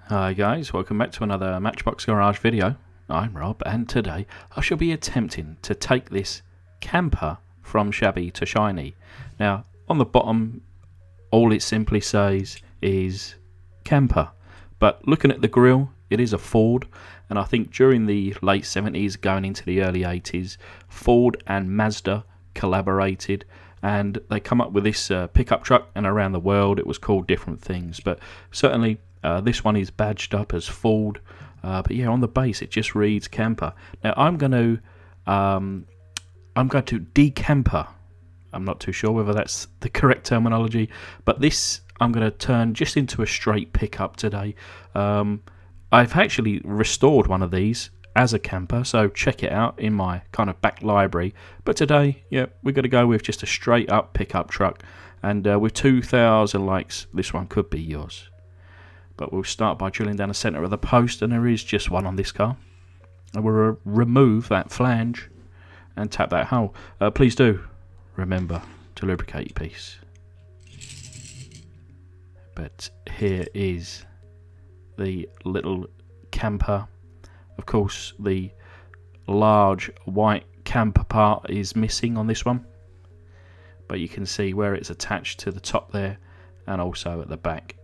Hi guys, welcome back to another Matchbox Garage video. I'm Rob, and today I shall be attempting to take this camper from shabby to shiny. Now, on the bottom, all it simply says is camper, but looking at the grille, it is a Ford, and I think during the late 70s going into the early 80s, Ford and Mazda collaborated and they come up with this pickup truck, and around the world it was called different things, but certainly this one is badged up as Ford, but yeah, on the base it just reads camper. Now I'm going to decamper. I'm not too sure whether that's the correct terminology, but this I'm going to turn just into a straight pickup today. I've actually restored one of these as a camper, so check it out in my kind of back library. But today, yeah, we're going to go with just a straight up pickup truck, and with 2,000 likes, this one could be yours. But we'll start by drilling down the centre of the post, and there is just one on this car. And we'll remove that flange and tap that hole. Please do remember to lubricate your piece. But here is the little camper. Of course, the large white camper part is missing on this one, but you can see where it's attached to the top there, and also at the back.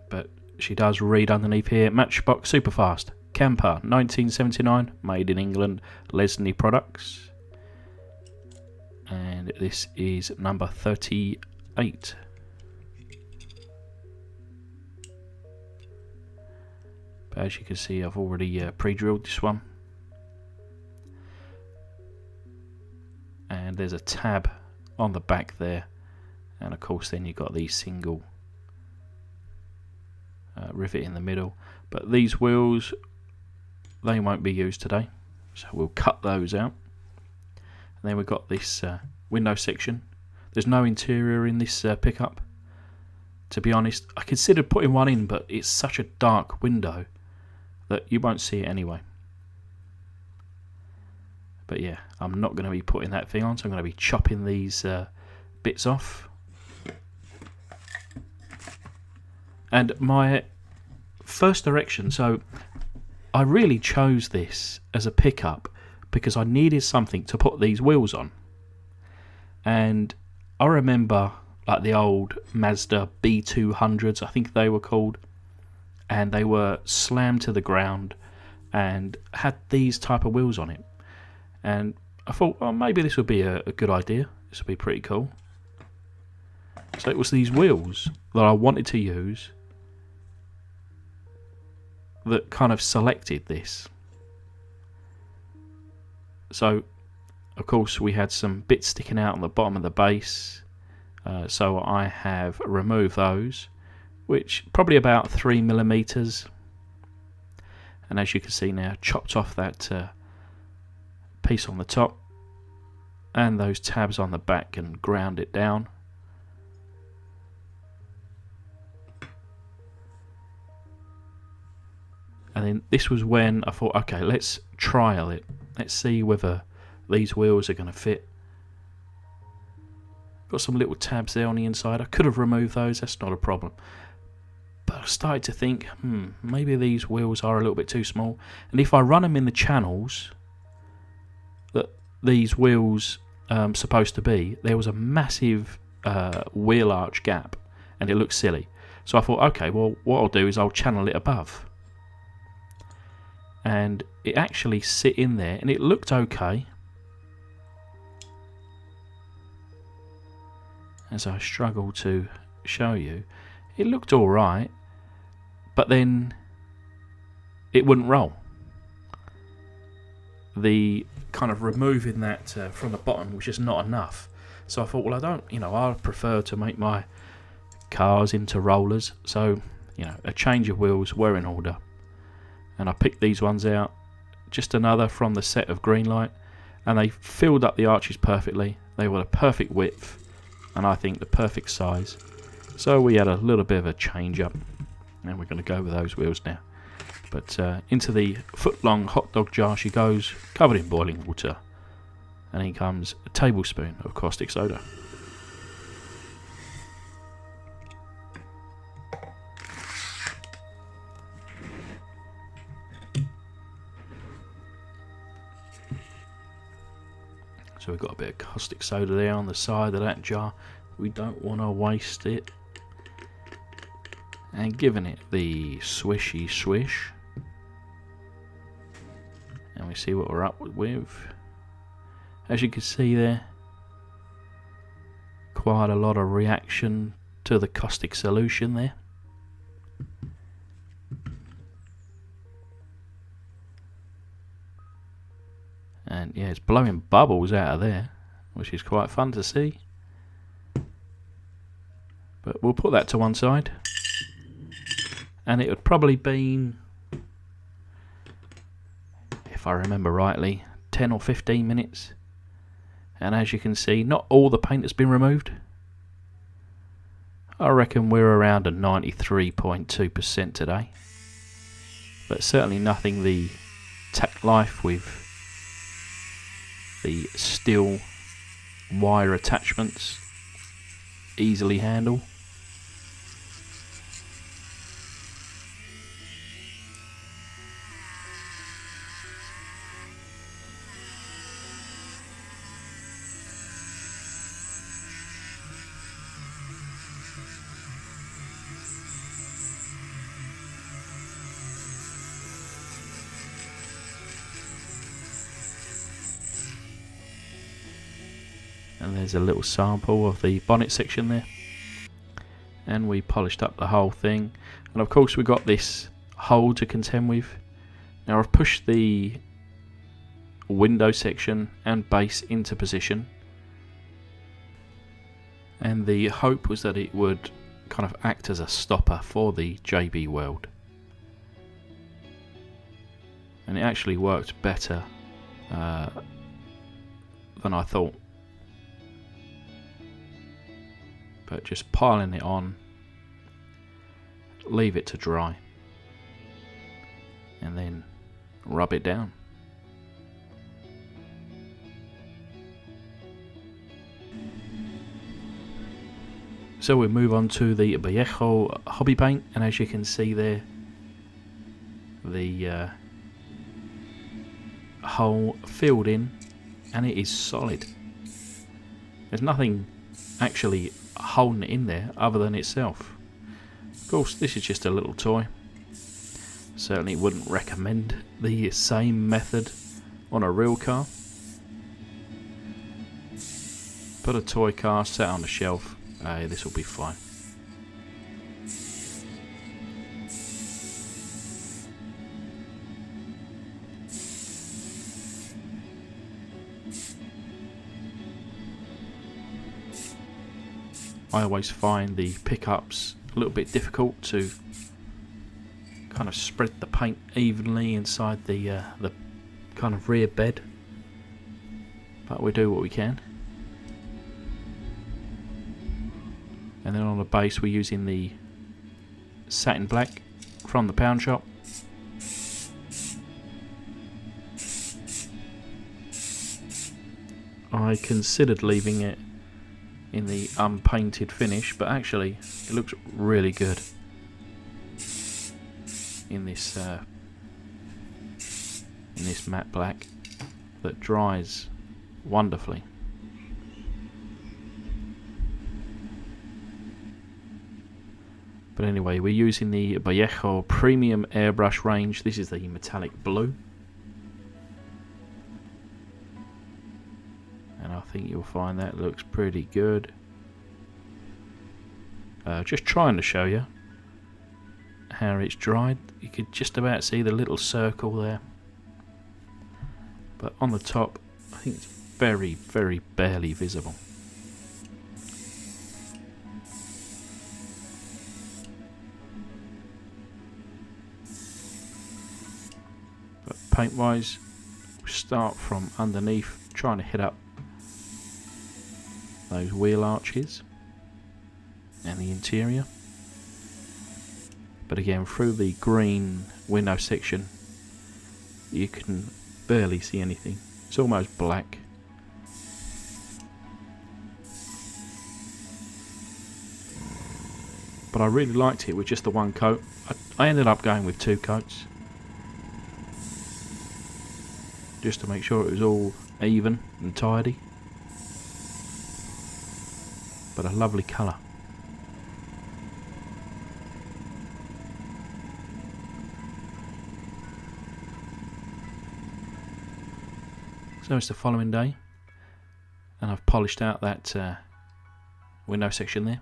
But she does read underneath here, Matchbox Superfast Camper 1979, made in England, Lesney Products, and this is number 38. But as you can see, I've already pre-drilled this one, and there's a tab on the back there, and of course then you've got the single rivet in the middle. But these wheels, they won't be used today, so we'll cut those out. And then we've got this window section. There's no interior in this pickup. To be honest, I considered putting one in, but it's such a dark window that you won't see it anyway. But yeah, I'm not going to be putting that thing on, so I'm going to be chopping these bits off. And my first direction, so I really chose this as a pickup because I needed something to put these wheels on. And I remember like the old Mazda B200s, I think they were called, and they were slammed to the ground and had these type of wheels on it. And I thought, well, maybe this would be a good idea. This would be pretty cool. So it was these wheels that I wanted to use that kind of selected this. So of course we had some bits sticking out on the bottom of the base, so I have removed those, which probably about 3mm, and as you can see now, chopped off that piece on the top and those tabs on the back and ground it down. And then this was when I thought, okay, let's trial it. Let's see whether these wheels are going to fit. Got some little tabs there on the inside. I could have removed those, that's not a problem. But I started to think, maybe these wheels are a little bit too small. And if I run them in the channels that these wheels supposed to be, there was a massive wheel arch gap, and it looks silly. So I thought, okay, well, what I'll do is I'll channel it above. And it actually sit in there, and it looked okay. As I struggle to show you, it looked alright, but then it wouldn't roll. The kind of removing that from the bottom was just not enough. So I thought, well, I prefer to make my cars into rollers, so a change of wheels were in order. And I picked these ones out, just another from the set of Greenlight, and they filled up the arches perfectly. They were the perfect width, and I think the perfect size. So we had a little bit of a change up, and we're going to go with those wheels now. But into the foot-long hot dog jar she goes, covered in boiling water, and in comes a tablespoon of caustic soda. So we've got a bit of caustic soda there on the side of that jar. We don't want to waste it. And giving it the swishy swish. And we see what we're up with. As you can see there, quite a lot of reaction to the caustic solution there. And yeah, it's blowing bubbles out of there, which is quite fun to see. But we'll put that to one side. And it would probably been, if I remember rightly, 10 or 15 minutes. And as you can see, not all the paint has been removed. I reckon we're around a 93.2% today. But certainly nothing the tack life with the steel wire attachments easily handle. And there's a little sample of the bonnet section there. And we polished up the whole thing. And of course we've got this hole to contend with. Now I've pushed the window section and base into position. And the hope was that it would kind of act as a stopper for the JB Weld. And it actually worked better than I thought. But just piling it on, leave it to dry, and then rub it down. So we move on to the Vallejo hobby paint, and as you can see there, the hole filled in, and it is solid. There's nothing actually holding it in there other than itself. Of course, this is just a little toy. Certainly wouldn't recommend the same method on a real car. Put a toy car sat on the shelf, this will be fine. I always find the pickups a little bit difficult to kind of spread the paint evenly inside the kind of rear bed, but we do what we can. And then on the base we're using the satin black from the pound shop. I considered leaving it in the unpainted finish, but actually it looks really good in this matte black that dries wonderfully. But anyway, we're using the Vallejo Premium Airbrush range. This is the metallic blue. And I think you'll find that looks pretty good. Just trying to show you how it's dried. You could just about see the little circle there. But on the top, I think it's very, very barely visible. But paint-wise, we start from underneath, trying to hit up those wheel arches and the interior. But again, through the green window section, you can barely see anything. It's almost black. But I really liked it with just the one coat. I ended up going with 2 coats, just to make sure it was all even and tidy. but a lovely colour. So it's the following day, and I've polished out that window section there,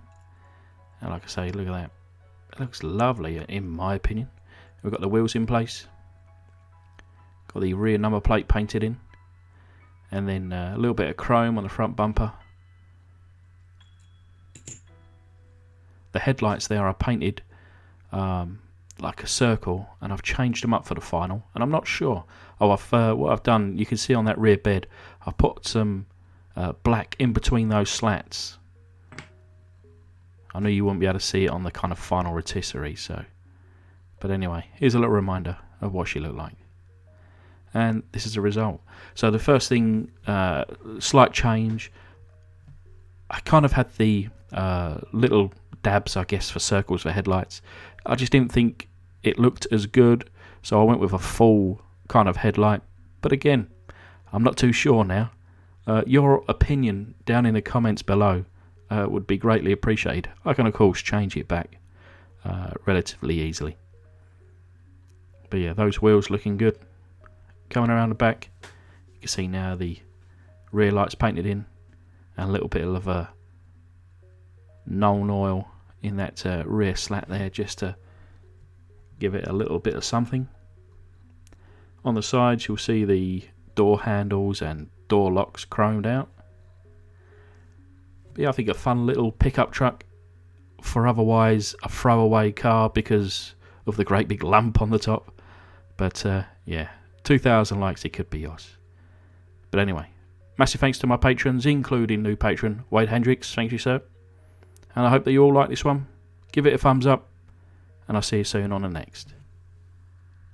and like I say, look at that, it looks lovely in my opinion. We've got the wheels in place, got the rear number plate painted in, and then a little bit of chrome on the front bumper. The headlights there are painted like a circle, and I've changed them up for the final, and I'm not sure. Oh, what I've done, you can see on that rear bed, I've put some black in between those slats. I know you won't be able to see it on the kind of final rotisserie, so. But anyway, here's a little reminder of what she looked like. And this is the result. So the first thing, slight change. I kind of had the little dabs, I guess, for circles for headlights. I just didn't think it looked as good, so I went with a full kind of headlight. But again, I'm not too sure now. Your opinion down in the comments below would be greatly appreciated. I can, of course, change it back relatively easily. But yeah, those wheels looking good. Coming around the back, you can see now the rear lights painted in, and a little bit of Nuln oil in that rear slat there, just to give it a little bit of something. On the sides you'll see the door handles and door locks chromed out. But yeah, I think a fun little pickup truck for otherwise a throwaway car because of the great big lump on the top. But yeah, 2,000 likes, it could be yours. But anyway, massive thanks to my patrons, including new patron Wade Hendricks. Thank you, sir. And I hope that you all like this one. Give it a thumbs up, and I'll see you soon on the next.